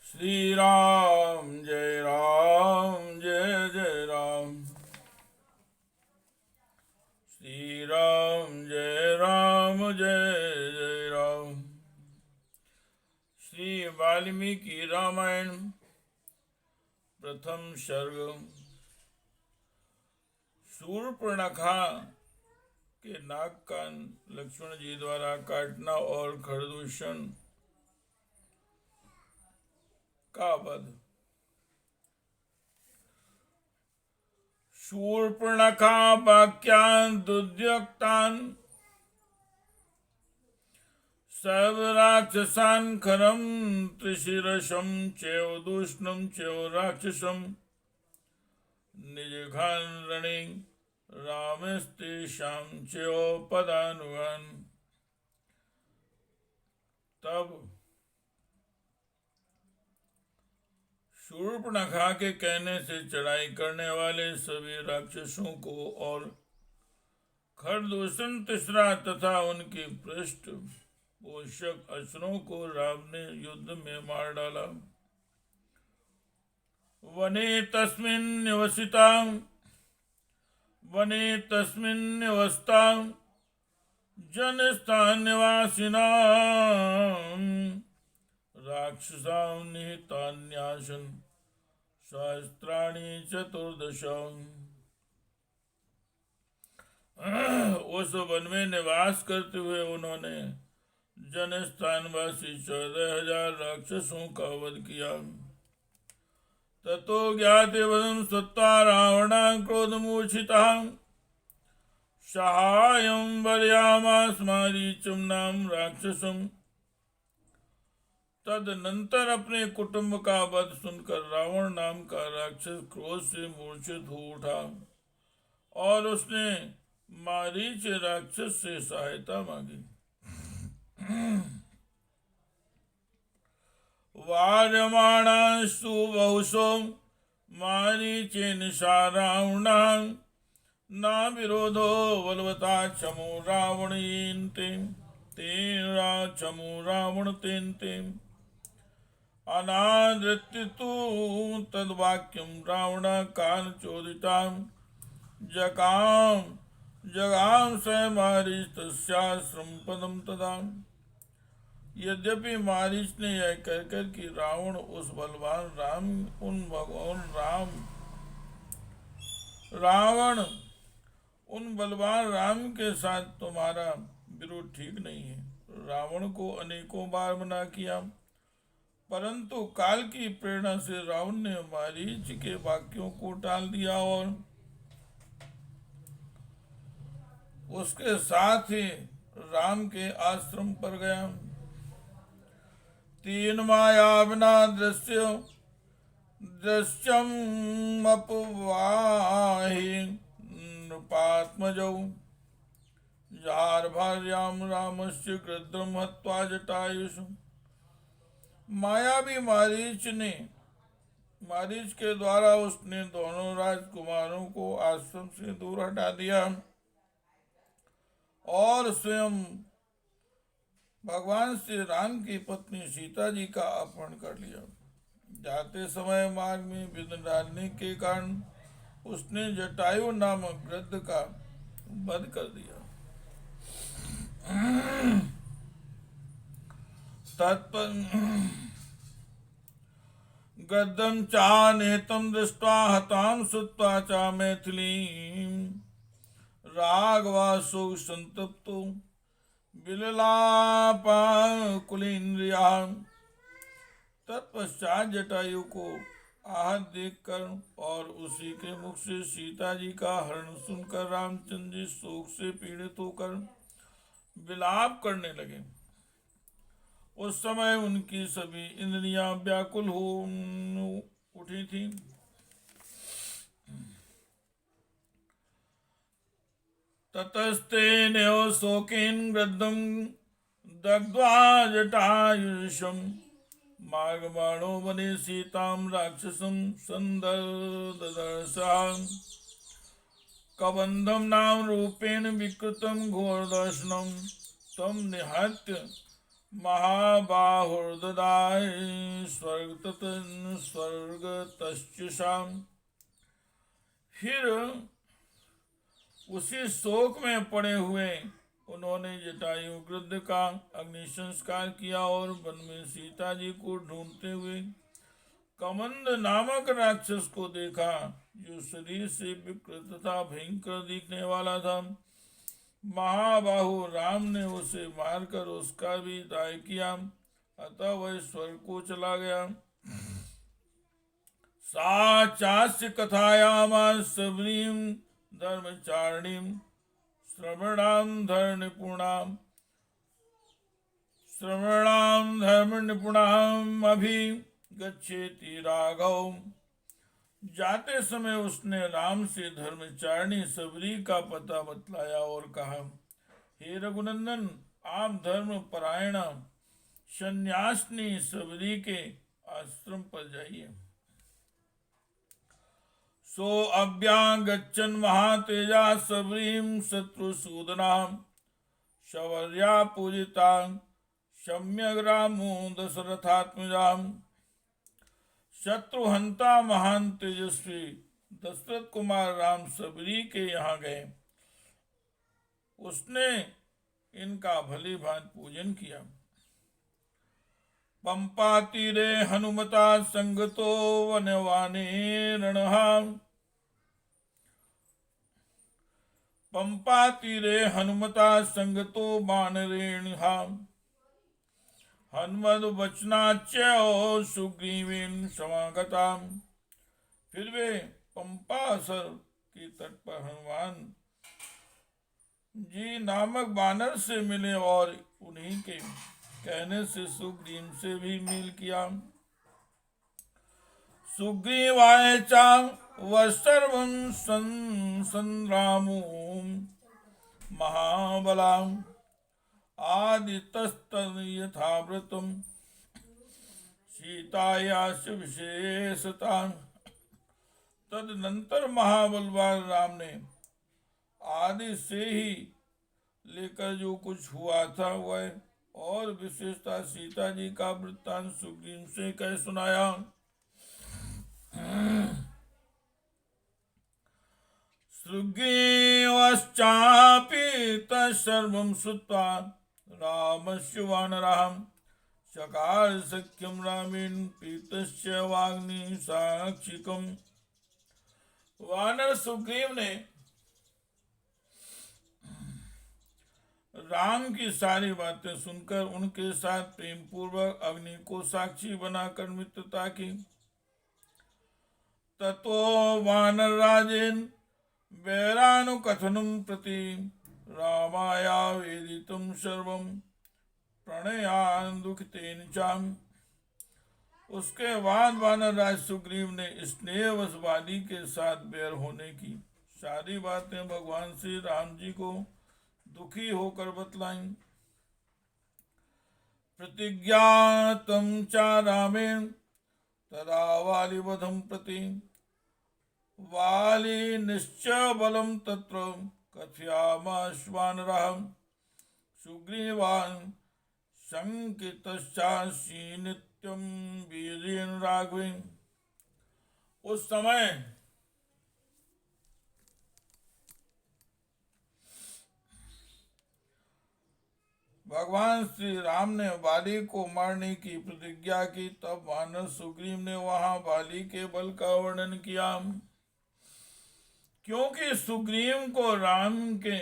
श्री राम जय जय राम। श्री राम जय जय राम। श्री वाल्मीकि रामायण प्रथम सर्ग। शूर्पणखा के नाक कान लक्ष्मण जी द्वारा काटना और खरदूषण का वध। शूर्पणखा वाक्यान् दुद्युक्तान् सर्वराक्षसान् खरं त्रिशिरसं चैवदूष्णं चैव राक्षसं निजघान् रणे रामस्तेषां चैव पदानुगान्। तब शूर्पणखा के कहने से चढ़ाई करने वाले सभी राक्षसों को और खरदूषण तीसरा तथा उनके पृष्ठ पोषक असुरों को राम ने युद्ध में मार डाला। वने तस्मिन् निवसता जनस्थान निवासिनां राक्षसां निहतान्यासन् सहस्राणि चतुर्दश। उस वन में निवास करते हुए उन्होंने जनस्थानवासी 14,000 राक्षसों का वध किया। ततो ज्ञाते वदं श्रुत्वा रावणः क्रोधमूर्छितः साहाय्यं वर्यामास मारीचं नाम राक्षसम्। तदनंतर अपने कुटुंब का वध सुनकर रावण नाम का राक्षस क्रोध से मूर्छित हो उठा और उसने मारीच राक्षस से सहायता मांगी। वार्यमाणास्तु बहुशो मारीचेन सा रावणः न विरोधो बलवता चमो रावणेन तेन अनादृत्य तु तद्वाक्यं रावण कान चोदितां जगाम स मारीच तस्याश्रम पदम तदा। यद्यपि मारीच ने यह कहकर कि रावण उस बलवान रावण उन बलवान राम के साथ तुम्हारा विरोध ठीक नहीं है, रावण को अनेकों बार मना किया, परंतु काल की प्रेरणा से रावण ने मारीच के वाक्यों को टाल दिया और उसके साथ ही राम के आश्रम पर गया। तीन मायाविना दृश्यम अपवाहि नृपात्मजौ जार भार्याम रामस्य कृद्रम हत्वा जटायुषु। मायावी मारीच के द्वारा उसने दोनों राजकुमारों को आश्रम से दूर हटा दिया और स्वयं भगवान श्री राम की पत्नी सीता जी का अपहरण कर लिया। जाते समय मार्ग में विघ्न डालने के कारण उसने जटायु नामक गृध्र का वध कर दिया। गद्दं चानेतं दृष्ट्वा हतां श्रुत्वा च मैथिलीं राघवासो संतप्तो विललापाकुलेन्द्रियाः। तत्पश्चात जटायु को आहत देखकर और उसी के मुख से सीता जी का हरण सुनकर रामचंद्र जी शोक से पीड़ित होकर विलाप करने लगे। उस समय उनकी सभी इंद्रियां व्याकुल हो उठी थी। ततस्तेनैव शोकेन गृद्धं दग्ध्वा जटायुषं मार्गमाणो वने सीतां राक्षसं सन्ददर्शः। कबन्धं नाम रूपेण विकृतं घोरदर्शनं तं निहत्य महाबाहुर्ददाय स्वर्गतश्चिशाम्। फिर उसी शोक में पड़े हुए उन्होंने जटायु वृद्ध का अग्नि संस्कार किया और वन में सीता जी को ढूंढते हुए कमंद नामक राक्षस को देखा, जो शरीर से विकृत तथा भयंकर दिखने वाला था। महाबाहु राम ने उसे मारकर उसका भी दाह किया, अतः वह स्वर्ग को चला गया। सा चास्य कथायामास सबरीम धर्मचारिणीम श्रवणाम धर्म निपुणाम अभिगच्छेति राघव। जाते समय उसने राम से धर्मचारिणी सबरी का पता बतलाया और कहा, हे रघुनंदन, आप धर्म परायण सन्यासिनी सबरी के आश्रम पर जाइए। सो अभ्यागच्छन् महातेजा सबरीं शत्रुसूदनां शौर्या पूजितां सम्यग्रामो दशरथात्मजाम्। शत्रुहंता महान तेजस्वी दशरथ कुमार राम सबरी के यहाँ गए। उसने इनका भली भांति पूजन किया। पंपा तीरे हनुमता संगतो वनवाने रणहा। पंपा तीरे हनुमता संगतो वानरेणहा। हनुमद वचनाच्य सुग्रीवेन समागताम। फिर वे पंपासर के तट पर हनुमान जी नामक वानर से मिले और उन्हीं के कहने से सुग्रीव से भी मिल किया। सुग्रीवाय च वसर्वं संग्रामो महाबलाम् आदितस्तद् यथाव्रतम् सीतायाश्च विशेषता। तदनंतर महाबलवान राम ने आदि से ही लेकर जो कुछ हुआ था वह और विशेषता सीता जी का वृत्तांत सुग्रीव से कह सुनाया। सुग्रीवश्चापि तत्सर्वं श्रुत्वा रामस्य वानराः चकार सख्यं रामेण प्रीतस्य वाग्नि साक्षिकम्। वानर सुग्रीव ने राम की सारी बातें सुनकर उनके साथ प्रेम पूर्वक अग्नि को साक्षी बनाकर मित्रता की। ततो वानर राजेन वैरानुकथनं प्रति रामाया वेदितं सर्वं प्रणयान दुखितेन चाम। उसके बाद वानर राज सुग्रीव ने स्नेहवश वाली के साथ बैर होने की सारी बातें भगवान श्री राम जी को दुखी होकर बतलाई। प्रतिज्ञातं च रामेण तदा वालिवधं प्रति वाली निश्चय बलम तत्र कथयामास वानरः। सुग्रीवान् शंकितश्चासी नित्यं वीर्येण राघवेन। उस समय भगवान श्री राम ने बाली को मारने की प्रतिज्ञा की। तब वानर सुग्रीव ने वहां बाली के बल का वर्णन किया, क्योंकि सुग्रीव को राम के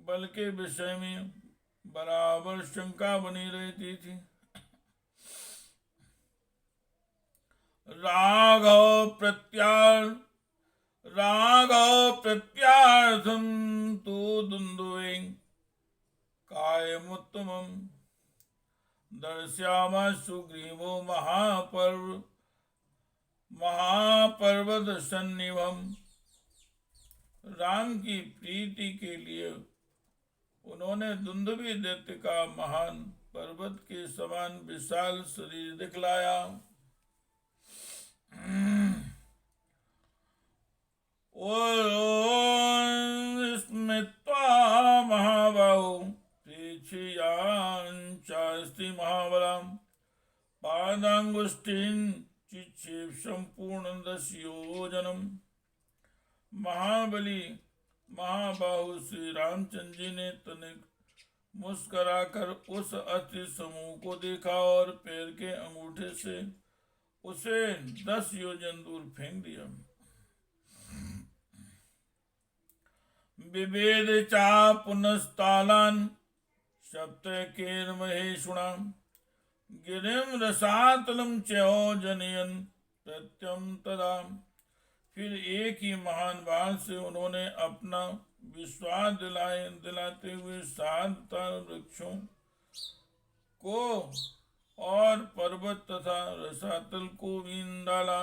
बल के विषय में बराबर शंका बनी रहती थी। राघव प्रत्यार्थम तो दुंदुवे कायमुत्तमं दर्श्यामा सुग्रीवो महापर्वत सन्निभम। राम की प्रीति के लिए उन्होंने दुंदुभी दैत्य का महान पर्वत के समान विशाल शरीर दिखलाया। स्मित्वा महाबाहु प्रेक्षयाञ्चास्ति महाबलान् तदाम पादांगुष्ठीन चिक्षेप संपूर्ण 10 योजनम। महाबली महाबाहु श्री रामचंद्र जी ने तनिक मुस्कुराकर उस अति समूह को देखा और पैर के अंगूठे से उसे 10 योजन दूर फेंक दिया। विभेद चा पुनस्तालान सप्तकेर महेशुणा गिरिम रसातलम च्यो जनयन प्रत्यम तदा। फिर एक ही महान बाण से उन्होंने अपना विश्वास दिलाते हुए 7 वृक्षों को और पर्वत तथा रसातल को बीन डाला।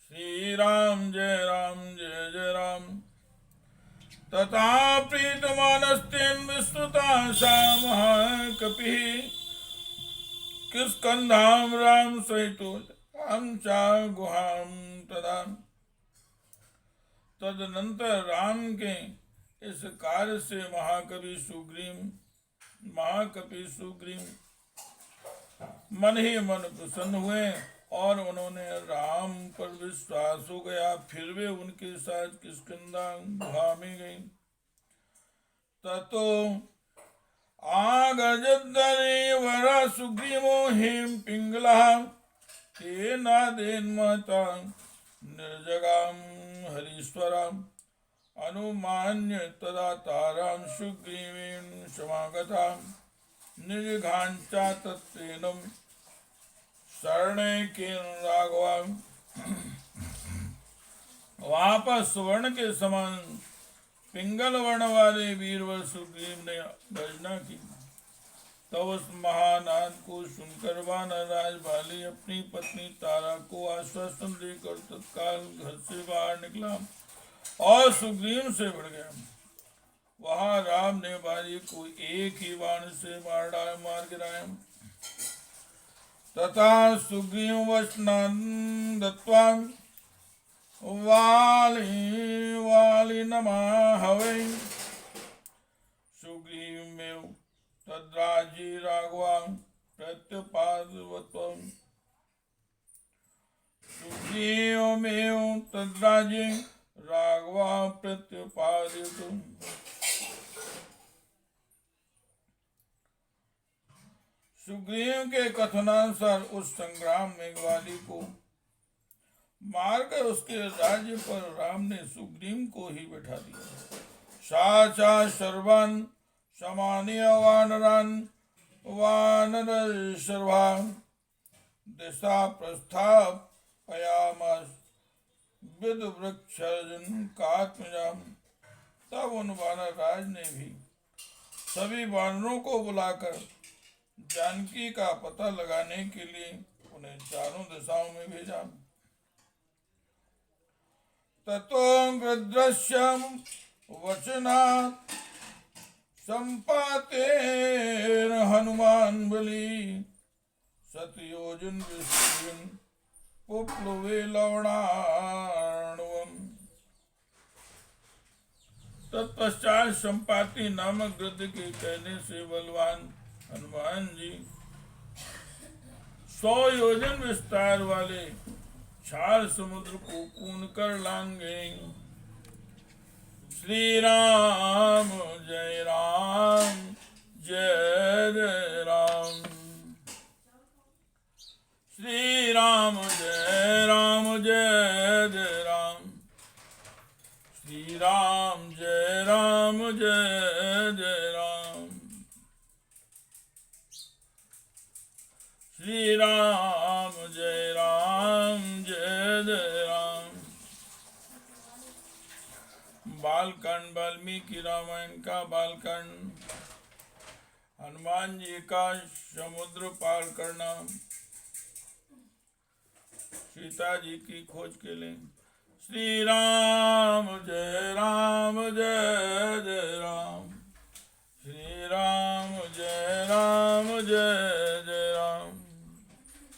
श्री राम जय जय राम। तथा प्रीतमानस्तेन विस्तृता सा महाकपि किष्किंधाम राम सहितो हम चा गुहाम तदा। तदनंतर राम के इस कार्य से महाकपि सुग्रीव मन ही मन प्रसन्न हुए और उन्होंने राम पर विश्वास हो गया। फिर वे उनके साथ किष्किंधा गुहा में गई। ततो आगजद्धरे वरा सुग्रीवो हेम पिंगला ते नादेन महता निर्जगाम हरीश्वराम अनुमान्य तदा ताराम सुग्रीवेन समागताम निजघांचा तत्तेनम शरणे के राघवा। वहां पर स्वर्ण के समान पिंगल वर्ण वाले वीरवर सुग्रीव ने भजना की। तब उस महानाद को सुनकर वानरराज बाली अपनी पत्नी तारा को आश्वासन देकर तत्काल घर से बाहर निकला और सुग्रीव से भिड़ गया। वहां राम ने बाली को एक ही बाण से मार गिराया। तथा सुग्रीव वचनान् दत्त्वा वाली नमाहवै सुग्रीवमेव तद्राजी राघवा प्रत्यपादवत्वम्। सुग्रीवमेव तद्राजी राघवा प्रत्यपादयतुम्। सुग्रीव के कथनानुसार उस संग्राम में वाली को मारकर उसके राज्य पर राम ने सुग्रीव को ही बैठा दिया। साचा सर्वान् समानीय वानरान् वानर सर्वा दिशा प्रस्थापयामास विद वृक्षर्जन कात्मजाम। तब उन वानर राज ने भी सभी वानरों को बुलाकर जानकी का पता लगाने के लिए उन्हें चारों दिशाओं में भेजा। ततो गृध्रस्यम वचनात् संपातेन हनुमान बली सतयोजन विस्तृण पुप्लुवे लवणार्णवम्। तत्पश्चात संपाति नामक गृध्र के कहने से बलवान हनुमान जी 100 योजन विस्तार वाले 4 समुद्र को पूर्ण कर लांगे। श्री राम जय जय राम। श्री राम जय जय राम। श्री राम जय जय राम। श्री राम जय जय राम। बालकांड वाल्मीकि रामायण का बालकांड। हनुमान जी का समुद्र पार करना, सीता जी की खोज के लिए। श्री राम जय जय राम।